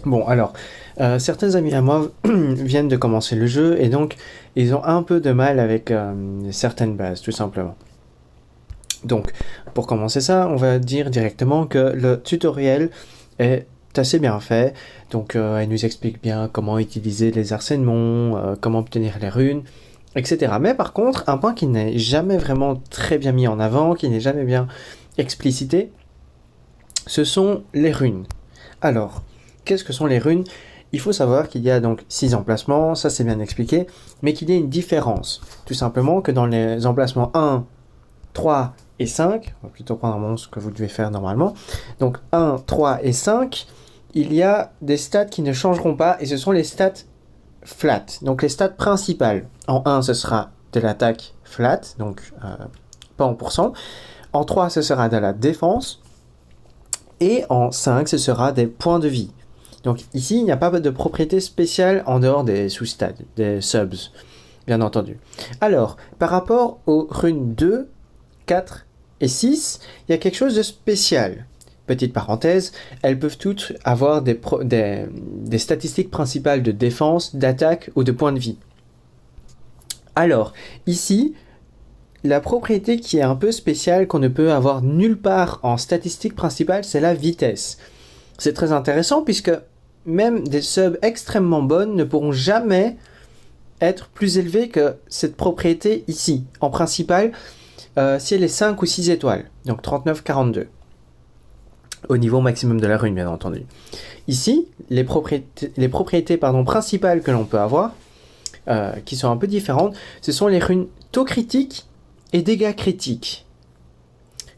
Bon, alors, certains amis à moi viennent de commencer le jeu et donc ils ont un peu de mal avec certaines bases, tout simplement. Donc, pour commencer ça, on va dire directement que le tutoriel est assez bien fait. Donc, elle nous explique bien comment utiliser les harcèlements, comment obtenir les runes, etc. Mais par contre, un point qui n'est jamais vraiment très bien mis en avant, qui n'est jamais bien explicité, ce sont les runes. Alors, qu'est-ce que sont les runes? Il faut savoir qu'il y a donc 6 emplacements, ça c'est bien expliqué, mais qu'il y a une différence. Tout simplement que dans les emplacements 1, 3 et 5, on va plutôt prendre ce que vous devez faire normalement, donc 1, 3 et 5, il y a des stats qui ne changeront pas, et ce sont les stats flat, donc les stats principales. En 1, ce sera de l'attaque flat, donc pas en pourcent. En 3, ce sera de la défense, et en 5, ce sera des points de vie. Donc ici, il n'y a pas de propriété spéciale en dehors des sous-stats, des subs, bien entendu. Alors, par rapport aux runes 2, 4 et 6, il y a quelque chose de spécial. Petite parenthèse, elles peuvent toutes avoir des statistiques principales de défense, d'attaque ou de points de vie. Alors, ici, la propriété qui est un peu spéciale, qu'on ne peut avoir nulle part en statistique principale, c'est la vitesse. C'est très intéressant puisque même des subs extrêmement bonnes ne pourront jamais être plus élevées que cette propriété ici, en principal, si elle est 5 ou 6 étoiles, donc 39-42, au niveau maximum de la rune, bien entendu. Ici, les propriétés principales que l'on peut avoir, qui sont un peu différentes, ce sont les runes taux critique et dégâts critiques.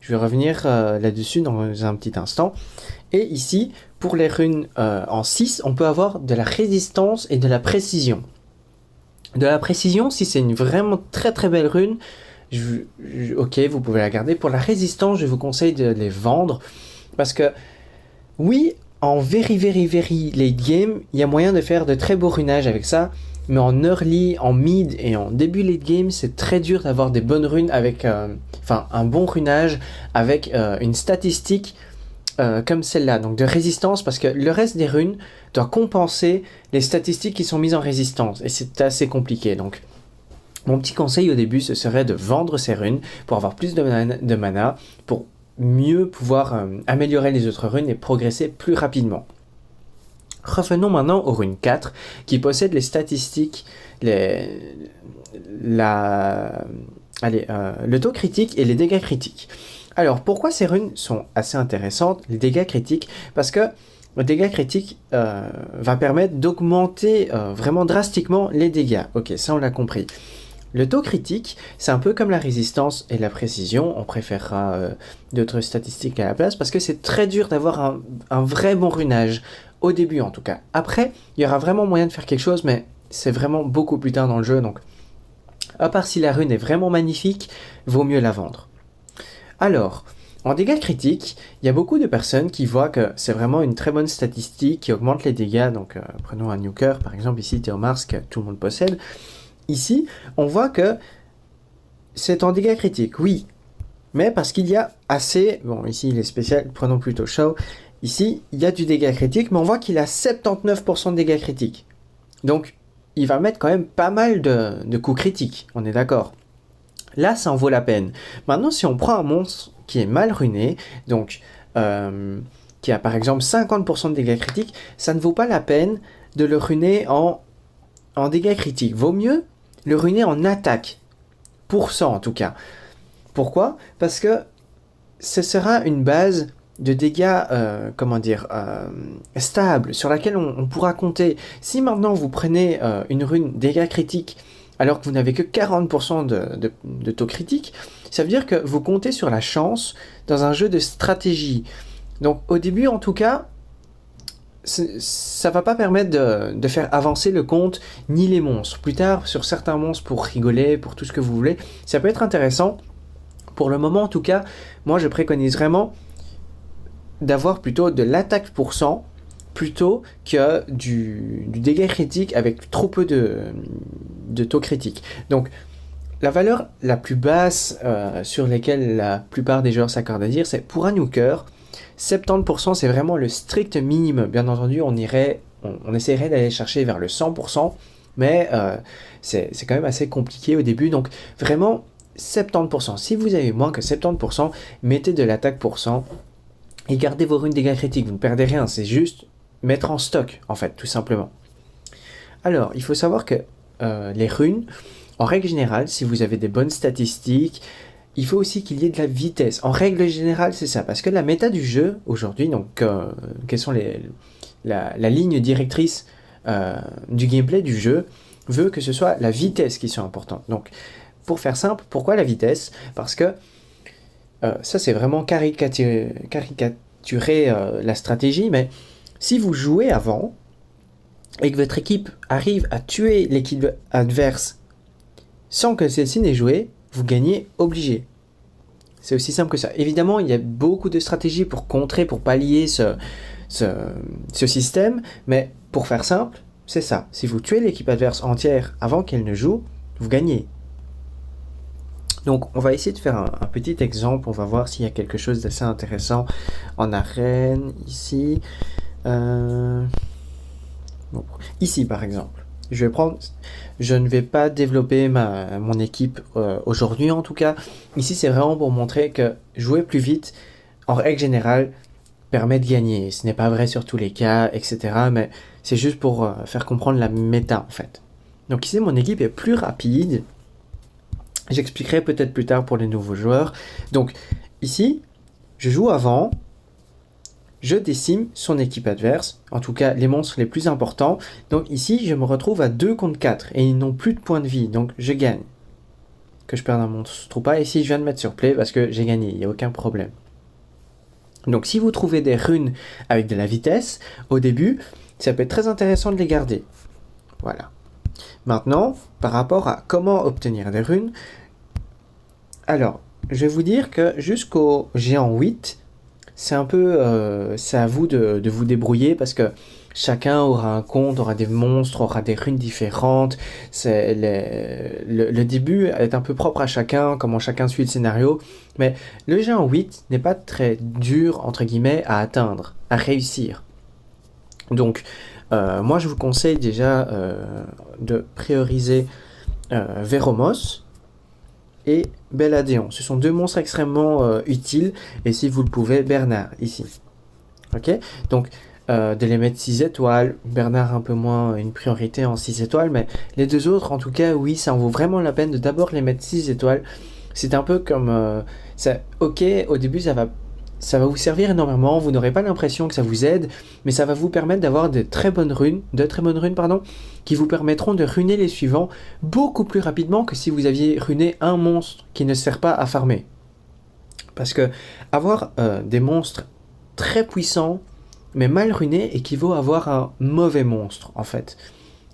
Je vais revenir là-dessus dans un petit instant. Et ici, pour les runes en 6, on peut avoir de la résistance et de la précision. De la précision, si c'est une vraiment très très belle rune, ok, vous pouvez la garder. Pour la résistance, je vous conseille de les vendre. Parce que, oui, en very late game, il y a moyen de faire de très beaux runages avec ça. Mais en early, en mid et en début late game, c'est très dur d'avoir des bonnes runes avec... un bon runage avec une statistique comme celle-là, donc de résistance, parce que le reste des runes doit compenser les statistiques qui sont mises en résistance, et c'est assez compliqué. Donc, mon petit conseil au début, ce serait de vendre ces runes pour avoir plus de mana, pour mieux pouvoir améliorer les autres runes et progresser plus rapidement. Revenons maintenant aux runes 4, qui possèdent les statistiques, le taux critique et les dégâts critiques. Alors, pourquoi ces runes sont assez intéressantes, les dégâts critiques? Parce que le dégât critique va permettre d'augmenter vraiment drastiquement les dégâts. Ok, ça on l'a compris. Le taux critique, c'est un peu comme la résistance et la précision. On préférera d'autres statistiques à la place parce que c'est très dur d'avoir un vrai bon runage. Au début en tout cas. Après, il y aura vraiment moyen de faire quelque chose, mais c'est vraiment beaucoup plus tard dans le jeu. Donc, à part si la rune est vraiment magnifique, vaut mieux la vendre. Alors, en dégâts critiques, il y a beaucoup de personnes qui voient que c'est vraiment une très bonne statistique qui augmente les dégâts. Donc, prenons un Nuker, par exemple, ici Théomars, que tout le monde possède. Ici, on voit que c'est en dégâts critiques, oui. Mais parce qu'il y a assez... Bon, ici, il est spécial, prenons plutôt Shao. Ici, il y a du dégât critique, mais on voit qu'il a 79% de dégâts critiques. Donc, il va mettre quand même pas mal de coups critiques, on est d'accord. Là, ça en vaut la peine. Maintenant, si on prend un monstre qui est mal runé, donc qui a par exemple 50% de dégâts critiques, ça ne vaut pas la peine de le runer en dégâts critiques. Vaut mieux le runer en attaque, pourcent en tout cas. Pourquoi? Parce que ce sera une base de dégâts, stable, sur laquelle on pourra compter. Si maintenant vous prenez une rune dégâts critiques, alors que vous n'avez que 40% de taux critique, ça veut dire que vous comptez sur la chance dans un jeu de stratégie. Donc au début en tout cas, ça va pas permettre de faire avancer le compte ni les monstres. Plus tard, sur certains monstres, pour rigoler, pour tout ce que vous voulez, ça peut être intéressant. Pour le moment en tout cas, moi je préconise vraiment d'avoir plutôt de l'attaque pourcent plutôt que du dégât critique avec trop peu de taux critique. Donc la valeur la plus basse sur laquelle la plupart des joueurs s'accordent à dire, c'est pour un nuker, 70% c'est vraiment le strict minimum. Bien entendu, on essaierait d'aller chercher vers le 100%, mais c'est quand même assez compliqué au début. Donc vraiment 70%. Si vous avez moins que 70%, mettez de l'attaque % et gardez vos runes dégâts critiques. Vous ne perdez rien, c'est juste mettre en stock en fait, tout simplement. Alors, il faut savoir que les runes, en règle générale, si vous avez des bonnes statistiques, il faut aussi qu'il y ait de la vitesse. En règle générale, c'est ça. Parce que la méta du jeu, aujourd'hui, donc, quelles sont la ligne directrice du gameplay du jeu, veut que ce soit la vitesse qui soit importante. Donc, pour faire simple, pourquoi la vitesse ? Parce que ça, c'est vraiment caricaturer la stratégie, mais si vous jouez avant, et que votre équipe arrive à tuer l'équipe adverse sans que celle-ci n'ait joué, vous gagnez obligé. C'est aussi simple que ça. Évidemment, il y a beaucoup de stratégies pour contrer, pour pallier ce système, mais pour faire simple, c'est ça. Si vous tuez l'équipe adverse entière avant qu'elle ne joue, vous gagnez. Donc, on va essayer de faire un petit exemple. On va voir s'il y a quelque chose d'assez intéressant en arène, ici. Bon, ici, par exemple. Je ne vais pas développer mon équipe aujourd'hui, en tout cas. Ici, c'est vraiment pour montrer que jouer plus vite, en règle générale, permet de gagner. Ce n'est pas vrai sur tous les cas, etc. Mais c'est juste pour faire comprendre la méta, en fait. Donc ici, mon équipe est plus rapide. J'expliquerai peut-être plus tard pour les nouveaux joueurs. Donc ici, je joue avant. Je décime son équipe adverse, en tout cas les monstres les plus importants. Donc ici, je me retrouve à 2 contre 4 et ils n'ont plus de points de vie, donc je gagne. Que je perde un monstre ou pas, ici je viens de mettre sur play parce que j'ai gagné, il n'y a aucun problème. Donc si vous trouvez des runes avec de la vitesse, au début, ça peut être très intéressant de les garder. Voilà. Maintenant, par rapport à comment obtenir des runes, alors, je vais vous dire que jusqu'au géant 8, c'est un peu, c'est à vous de vous débrouiller parce que chacun aura un compte, aura des monstres, aura des runes différentes. Le début est un peu propre à chacun, comment chacun suit le scénario. Mais le géant 8 n'est pas très dur, entre guillemets, à atteindre, à réussir. Donc, moi je vous conseille déjà de prioriser Véromos et Belladéon. Ce sont deux monstres extrêmement utiles, et si vous le pouvez, Bernard, ici. Ok ? Donc, de les mettre 6 étoiles, Bernard un peu moins une priorité en 6 étoiles, mais les deux autres, en tout cas, oui, ça en vaut vraiment la peine de d'abord les mettre 6 étoiles. C'est un peu comme... ok, au début, ça va vous servir énormément, vous n'aurez pas l'impression que ça vous aide, mais ça va vous permettre d'avoir de très bonnes runes, qui vous permettront de runer les suivants beaucoup plus rapidement que si vous aviez runé un monstre qui ne sert pas à farmer. Parce que avoir des monstres très puissants, mais mal runés, équivaut à avoir un mauvais monstre, en fait.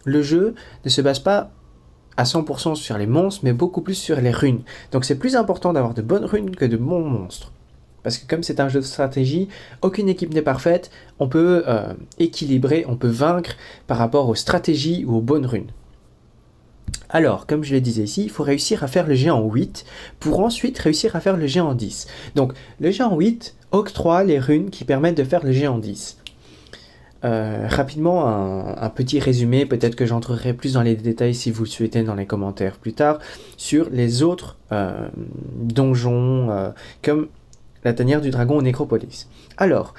Le jeu ne se base pas à 100% sur les monstres, mais beaucoup plus sur les runes. Donc c'est plus important d'avoir de bonnes runes que de bons monstres. Parce que comme c'est un jeu de stratégie, aucune équipe n'est parfaite, on peut équilibrer, on peut vaincre par rapport aux stratégies ou aux bonnes runes. Alors, comme je le disais ici, il faut réussir à faire le géant 8 pour ensuite réussir à faire le géant 10. Donc, le géant 8 octroie les runes qui permettent de faire le géant 10. Rapidement, un petit résumé, peut-être que j'entrerai plus dans les détails si vous le souhaitez dans les commentaires plus tard, sur les autres donjons comme la tanière du dragon au Nécropolis. Alors,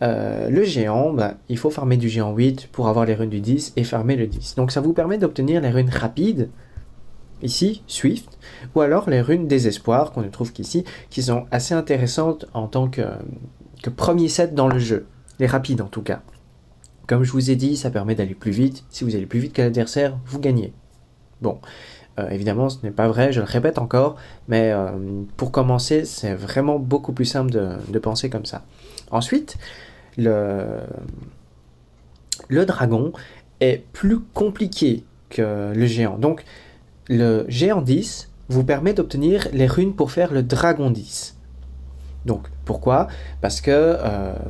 le géant, il faut farmer du géant 8 pour avoir les runes du 10 et farmer le 10. Donc ça vous permet d'obtenir les runes rapides, ici, Swift, ou alors les runes désespoir, qu'on ne trouve qu'ici, qui sont assez intéressantes en tant que premier set dans le jeu. Les rapides en tout cas. Comme je vous ai dit, ça permet d'aller plus vite. Si vous allez plus vite que l'adversaire, vous gagnez. Bon. Évidemment, ce n'est pas vrai, je le répète encore, mais pour commencer, c'est vraiment beaucoup plus simple de penser comme ça. Ensuite, le dragon est plus compliqué que le géant. Donc, le géant 10 vous permet d'obtenir les runes pour faire le dragon 10. Donc, pourquoi ? Parce que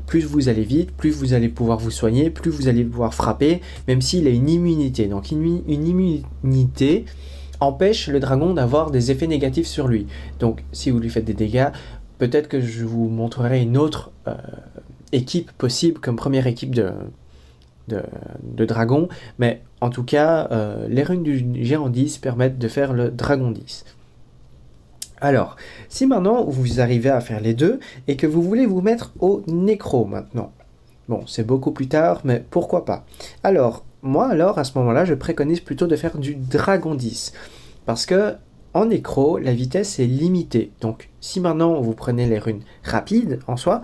plus vous allez vite, plus vous allez pouvoir vous soigner, plus vous allez pouvoir frapper, même s'il a une immunité. Donc, une immunité empêche le dragon d'avoir des effets négatifs sur lui. Donc, si vous lui faites des dégâts, peut-être que je vous montrerai une autre équipe possible comme première équipe de dragon, mais en tout cas, les runes du géant 10 permettent de faire le dragon 10. Alors, si maintenant vous arrivez à faire les deux et que vous voulez vous mettre au nécro maintenant, bon, c'est beaucoup plus tard, mais pourquoi pas. Alors, moi, à ce moment-là, je préconise plutôt de faire du dragon 10, parce que en nécro, la vitesse est limitée. Donc, si maintenant vous prenez les runes rapides en soi,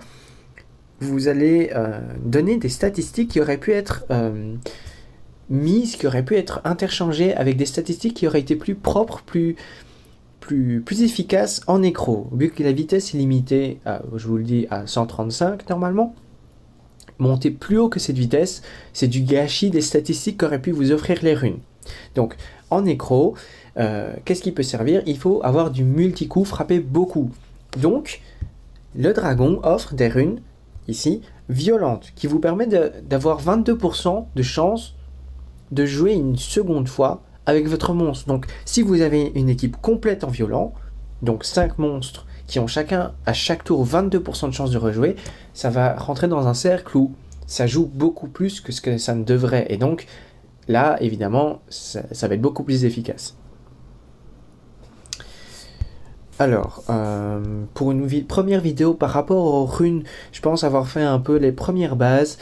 vous allez donner des statistiques qui auraient pu être mises, qui auraient pu être interchangées avec des statistiques qui auraient été plus propres, plus efficaces en nécro. Vu que la vitesse est limitée, je vous le dis, à 135 normalement, monter plus haut que cette vitesse, c'est du gâchis des statistiques qu'auraient pu vous offrir les runes. Donc, en nécro, qu'est-ce qui peut servir? Il faut avoir du multi-coup, frapper beaucoup. Donc, le dragon offre des runes, ici, violentes, qui vous permettent d'avoir 22% de chance de jouer une seconde fois avec votre monstre. Donc, si vous avez une équipe complète en violent, donc 5 monstres qui ont chacun, à chaque tour, 22% de chance de rejouer, ça va rentrer dans un cercle où ça joue beaucoup plus que ce que ça ne devrait. Et donc, là, évidemment, ça va être beaucoup plus efficace. Alors, pour une première vidéo par rapport aux runes, je pense avoir fait un peu les premières bases.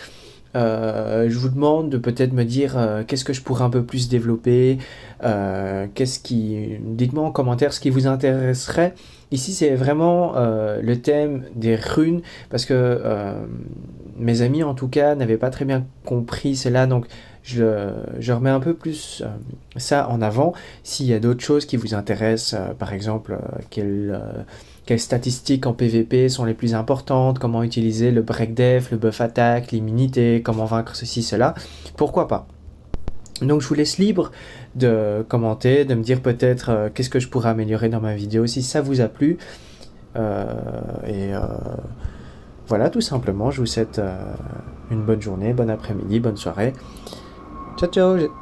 Je vous demande de peut-être me dire qu'est-ce que je pourrais un peu plus développer, dites-moi en commentaire ce qui vous intéresserait. Ici, c'est vraiment le thème des runes, parce que mes amis, en tout cas, n'avaient pas très bien compris cela, donc je remets un peu plus ça en avant. S'il y a d'autres choses qui vous intéressent, par exemple, quelles statistiques en PVP sont les plus importantes, comment utiliser le break def, le buff attack, l'immunité, comment vaincre ceci, cela, pourquoi pas. Donc je vous laisse libre de commenter, de me dire peut-être qu'est-ce que je pourrais améliorer dans ma vidéo si ça vous a plu. Voilà, tout simplement, je vous souhaite une bonne journée, bon après-midi, bonne soirée. Ciao ciao.